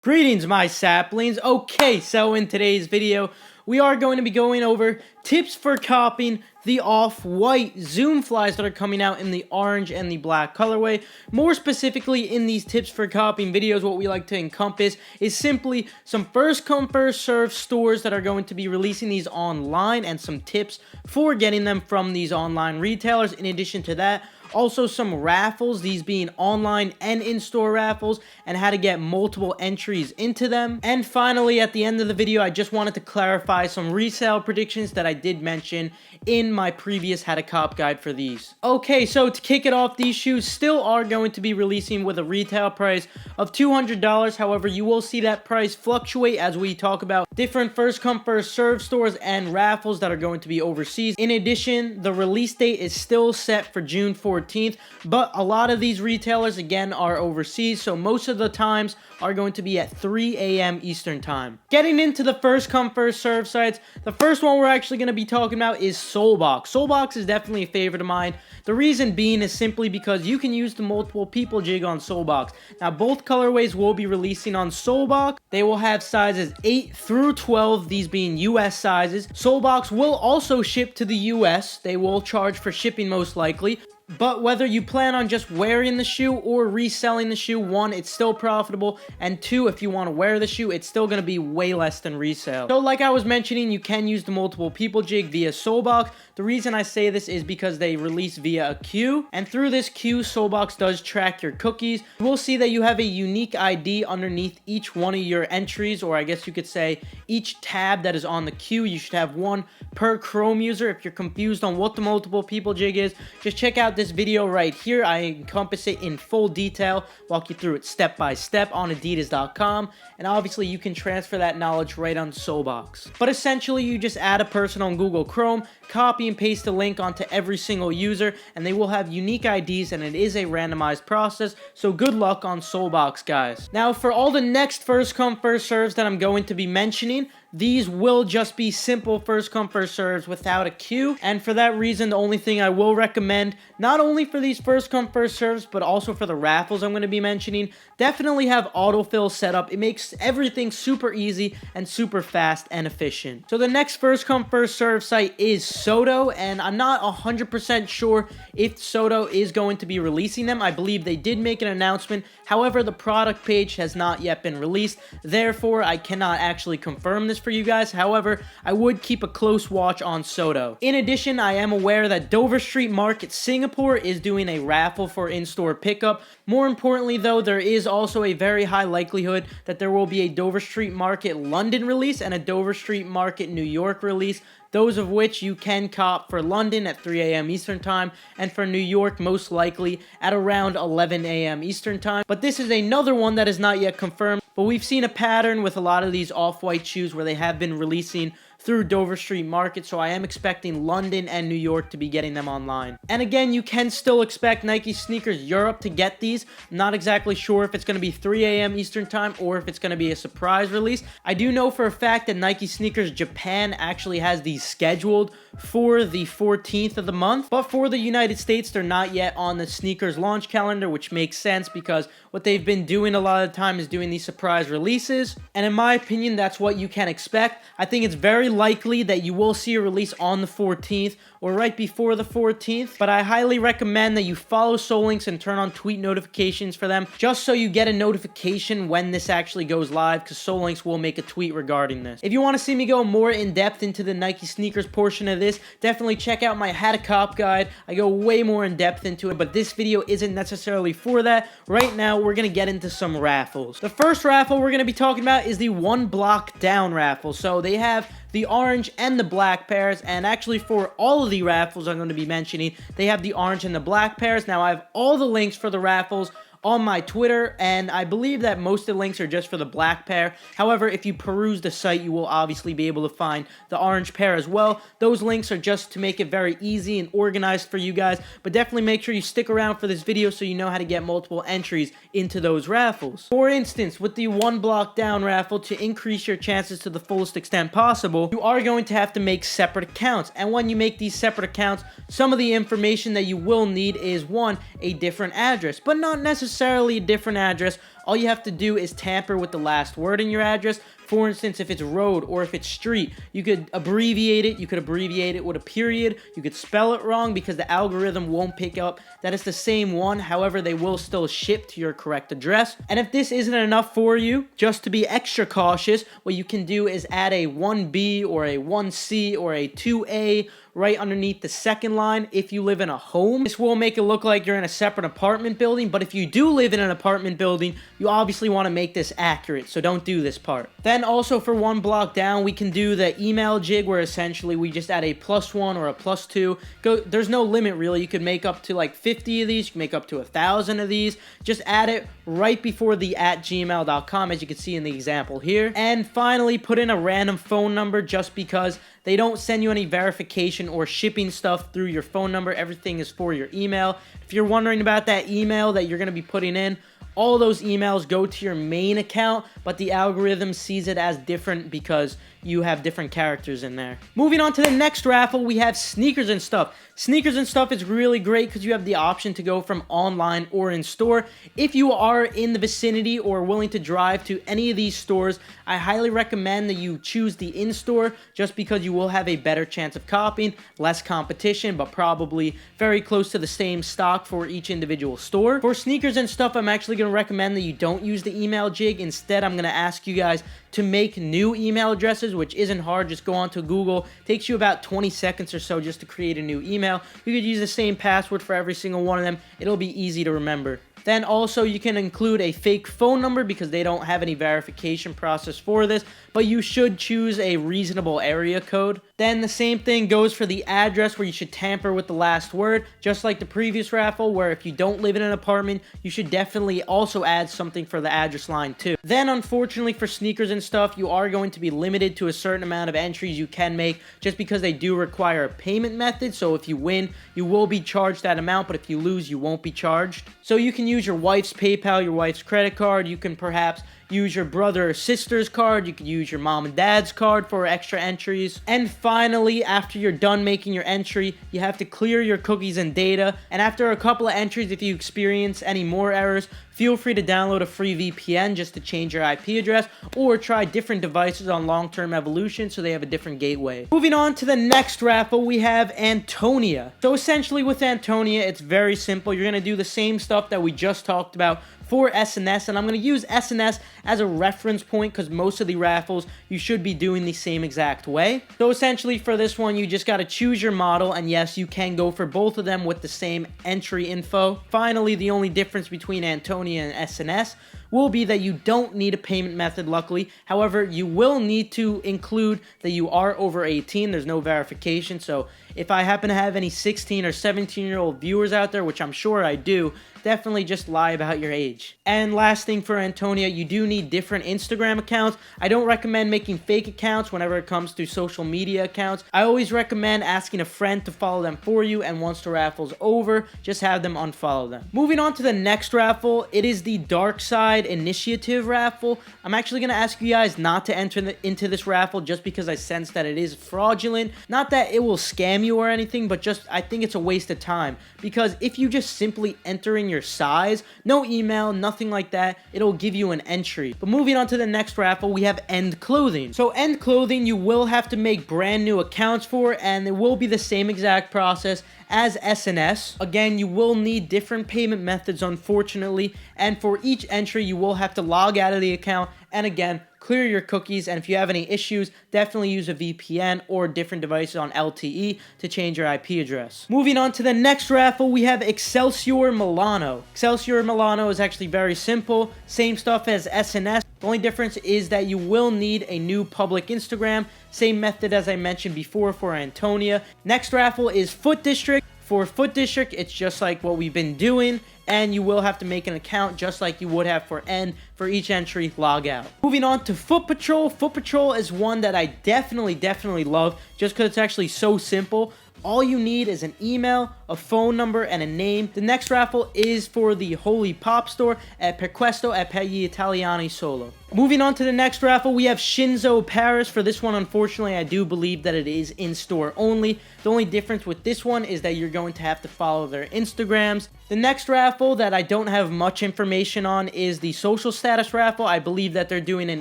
Greetings, my saplings. Okay, so in today's video, we are going to be going over tips for copying the off-white Zoom flies that are coming out in the orange and the black colorway. More specifically, in these tips for copying videos, what we like to encompass is simply some first-come, first-served stores that are going to be releasing these online and some tips for getting them from these online retailers. In addition to that, also some raffles, these being online and in-store raffles, and how to get multiple entries into them. And finally, at the end of the video, I just wanted to clarify some resale predictions that I did mention in my previous How to Cop guide for these. Okay, so to kick it off, these shoes still are going to be releasing with a retail price of $200. However, you will see that price fluctuate as we talk about different first-come, first-served stores and raffles that are going to be overseas. In addition, the release date is still set for June 14th, but a lot of these retailers, again, are overseas, so most of the times are going to be at 3 a.m. Eastern Time. Getting into the first-come, first-served sites, the first one we're actually going to be talking about is Soulbox. Soulbox is definitely a favorite of mine. The reason being is simply because you can use the multiple people jig on Soulbox. Now, both colorways will be releasing on Soulbox. They will have sizes 8 through 12, these being US sizes. Soulbox will also ship to the US. They will charge for shipping most likely. But whether you plan on just wearing the shoe or reselling the shoe, one, it's still profitable, and two, if you want to wear the shoe, it's still going to be way less than resale. So like I was mentioning, you can use the multiple people jig via Soulbox. The reason I say this is because they release via a queue, and through this queue, Soulbox does track your cookies. You will see that you have a unique ID underneath each one of your entries, or I guess you could say each tab that is on the queue. You should have one per Chrome user. If you're confused on what the multiple people jig is, just check out this video right here. I encompass it in full detail, walk you through it step by step on adidas.com, and obviously you can transfer that knowledge right on Soulbox. But essentially, you just add a person on Google Chrome, copy and paste the link onto every single user, and they will have unique IDs, and it is a randomized process, so good luck on Soulbox, guys. Now, for all the next first come, first serves that I'm going to be mentioning, these will just be simple first come, first serves without a queue, and for that reason, the only thing I will recommend, not only for these first come, first serves, but also for the raffles I'm going to be mentioning, definitely have autofill set up. It makes everything super easy and super fast and efficient. So the next first come, first serve site is Soto, and I'm not 100% sure if Soto is going to be releasing them. I believe they did make an announcement. However, the product page has not yet been released. Therefore, I cannot actually confirm this for you guys. However, I would keep a close watch on Soto. In addition, I am aware that Dover Street Market Singapore is doing a raffle for in-store pickup. More importantly, though, there is also a very high likelihood that there will be a Dover Street Market London release and a Dover Street Market New York release, those of which you can cop for London at 3 a.m. Eastern Time, and for New York most likely at around 11 a.m. Eastern Time. But this is another one that is not yet confirmed, but we've seen a pattern with a lot of these off-white shoes where they have been releasing through Dover Street Market, so I am expecting London and New York to be getting them online. And again, you can still expect Nike Sneakers Europe to get these. I'm not exactly sure if it's going to be 3 a.m. Eastern Time or if it's going to be a surprise release. I do know for a fact that Nike Sneakers Japan actually has these scheduled for the 14th of the month, but for the United States, they're not yet on the sneakers launch calendar, which makes sense because what they've been doing a lot of the time is doing these surprise releases, and in my opinion, that's what you can expect. I think it's very likely that you will see a release on the 14th or right before the 14th, but I highly recommend that you follow Solinks and turn on tweet notifications for them, just so you get a notification when this actually goes live, because Solinks will make a tweet regarding this. If you want to see me go more in depth into the Nike sneakers portion of this, definitely check out my How to Cop guide. I go way more in depth into it, but this video isn't necessarily for that. Right now, we're going to get into some raffles. The first raffle we're going to be talking about is the one block down raffle. So they have the orange and the black pairs, and actually for all of the raffles I'm going to be mentioning, they have the orange and the black pairs. Now, I have all the links for the raffles on my Twitter, and I believe that most of the links are just for the black pair. However, if you peruse the site, you will obviously be able to find the orange pair as well. Those links are just to make it very easy and organized for you guys, but definitely make sure you stick around for this video so you know how to get multiple entries into those raffles. For instance, with the one block down raffle, to increase your chances to the fullest extent possible, you are going to have to make separate accounts, and when you make these separate accounts, some of the information that you will need is, one, a different address, but not necessarily a different address all you have to do is tamper with the last word in your address. For instance, if it's road or if it's street, you could abbreviate it. You could abbreviate it with a period. You could spell it wrong because the algorithm won't pick up that it's the same one. However, they will still ship to your correct address. And if this isn't enough for you, just to be extra cautious, what you can do is add a 1B or a 1C or a 2A right underneath the second line if you live in a home. This will make it look like you're in a separate apartment building, but if you do live in an apartment building, you obviously want to make this accurate, so don't do this part. Then also for one block down, we can do the email jig where essentially we just add a +1 or a +2. There's no limit really. You could make up to like 50 of these, you can make up to 1,000 of these. Just add it right before the @gmail.com as you can see in the example here. And finally, put in a random phone number just because they don't send you any verification or shipping stuff through your phone number. Everything is for your email. If you're wondering about that email that you're going to be putting in, all those emails go to your main account, but the algorithm sees it as different because you have different characters in there. Moving on to the next raffle, we have sneakers and stuff. Sneakers and stuff is really great because you have the option to go from online or in store. If you are in the vicinity or willing to drive to any of these stores, I highly recommend that you choose the in-store just because you will have a better chance of copying, less competition, but probably very close to the same stock for each individual store. For sneakers and stuff, I'm actually going to recommend that you don't use the email jig. Instead, I'm going to ask you guys to make new email addresses, which isn't hard. Just go onto Google. Takes you about 20 seconds or so just to create a new email. You could use the same password for every single one of them. It'll be easy to remember. Then also you can include a fake phone number because they don't have any verification process for this, but you should choose a reasonable area code. Then the same thing goes for the address where you should tamper with the last word, just like the previous raffle where if you don't live in an apartment, you should definitely also add something for the address line too. Then unfortunately for sneakers and stuff, you are going to be limited to a certain amount of entries you can make just because they do require a payment method. So if you win, you will be charged that amount, but if you lose, you won't be charged. So you can use your wife's PayPal, your wife's credit card. You can perhaps use your brother or sister's card. You could use your mom and dad's card for extra entries. And finally, after you're done making your entry, you have to clear your cookies and data. And after a couple of entries, if you experience any more errors, feel free to download a free VPN just to change your IP address or try different devices on long-term evolution so they have a different gateway. Moving on to the next raffle, we have Antonia. So essentially with Antonia, it's very simple. You're going to do the same stuff that we just talked about for SNS, and I'm going to use SNS as a reference point because most of the raffles you should be doing the same exact way. So essentially for this one, you just got to choose your model, and yes, you can go for both of them with the same entry info. Finally, the only difference between Antonia and SNS will be that you don't need a payment method, luckily. However, you will need to include that you are over 18. There's no verification, so if I happen to have any 16 or 17-year-old viewers out there, which I'm sure I do, definitely just lie about your age. And last thing for Antonia, you do need different Instagram accounts. I don't recommend making fake accounts whenever it comes to social media accounts. I always recommend asking a friend to follow them for you, and once the raffle's over, just have them unfollow them. Moving on to the next raffle, it is the Dark Side Initiative raffle. I'm actually going to ask you guys not to enter into this raffle just because I sense that it is fraudulent. Not that it will scam you or anything, but just I think it's a waste of time, because if you just simply enter in your size, no email, nothing like that, it'll give you an entry. But moving on to the next raffle, we have End Clothing. So End Clothing, you will have to make brand new accounts for, and it will be the same exact process as SNS. Again, you will need different payment methods, unfortunately, and for each entry, you will have to log out of the account, and again, clear your cookies, and if you have any issues, definitely use a VPN or different devices on LTE to change your IP address. Moving on to the next raffle, we have Excelsior Milano. Excelsior Milano is actually very simple, same stuff as SNS. The only difference is that you will need a new public Instagram, same method as I mentioned before for Antonia. Next raffle is Foot District. For Foot District, it's just like what we've been doing, and you will have to make an account just like you would have for N. For each entry, log out. Moving on to Foot Patrol. Foot Patrol is one that I definitely love just because it's actually so simple. All you need is an email, a phone number, and a name. The next raffle is for the Holy Pop Store at Per Questo e per gli Italiani Solo. Moving on to the next raffle, we have Shinzo Paris. For this one, unfortunately, I do believe that it is in-store only. The only difference with this one is that you're going to have to follow their Instagrams. The next raffle that I don't have much information on is the social status raffle. I believe that they're doing an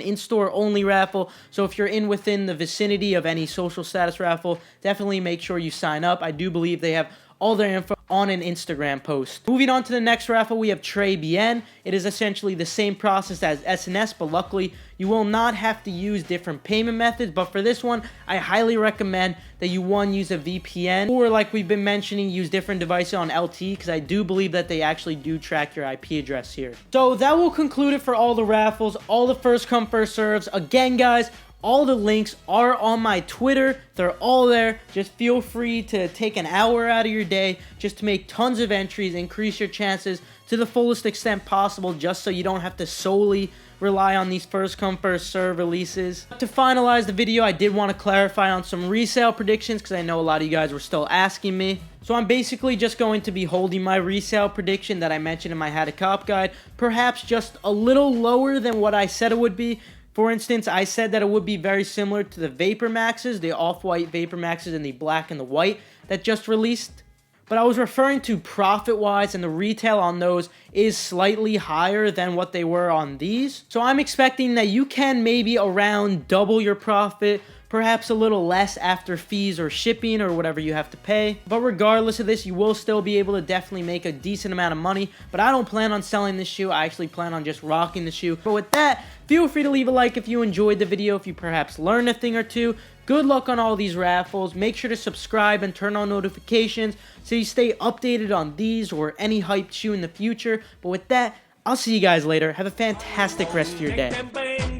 in-store only raffle, so if you're within the vicinity of any social status raffle, definitely make sure you sign up. I do believe they have all their info on an Instagram post. Moving on to the next raffle, we have Très Bien. It is essentially the same process as SNS, but luckily you will not have to use different payment methods. But for this one, I highly recommend that you, one, use a VPN, or like we've been mentioning, use different devices on LTE, because I do believe that they actually do track your IP address here. So that will conclude it for all the raffles, all the first come first serves. Again, guys, all the links are on my Twitter. They're all there. Just feel free to take an hour out of your day just to make tons of entries, increase your chances to the fullest extent possible, just so you don't have to solely rely on these first come first serve releases. To finalize the video, I did want to clarify on some resale predictions, because I know a lot of you guys were still asking me. So I'm basically just going to be holding my resale prediction that I mentioned in my How to Cop guide, perhaps just a little lower than what I said it would be. For instance, I said that it would be very similar to the Vapor Maxes, the off-white Vapor Maxes and the black and the white that just released. But I was referring to profit-wise, and the retail on those is slightly higher than what they were on these. So I'm expecting that you can maybe around double your profit, perhaps a little less after fees or shipping or whatever you have to pay. But regardless of this, you will still be able to definitely make a decent amount of money. But I don't plan on selling this shoe. I actually plan on just rocking the shoe. But with that, feel free to leave a like if you enjoyed the video, if you perhaps learned a thing or two. Good luck on all these raffles. Make sure to subscribe and turn on notifications so you stay updated on these or any hyped shoe in the future. But with that, I'll see you guys later. Have a fantastic rest of your day.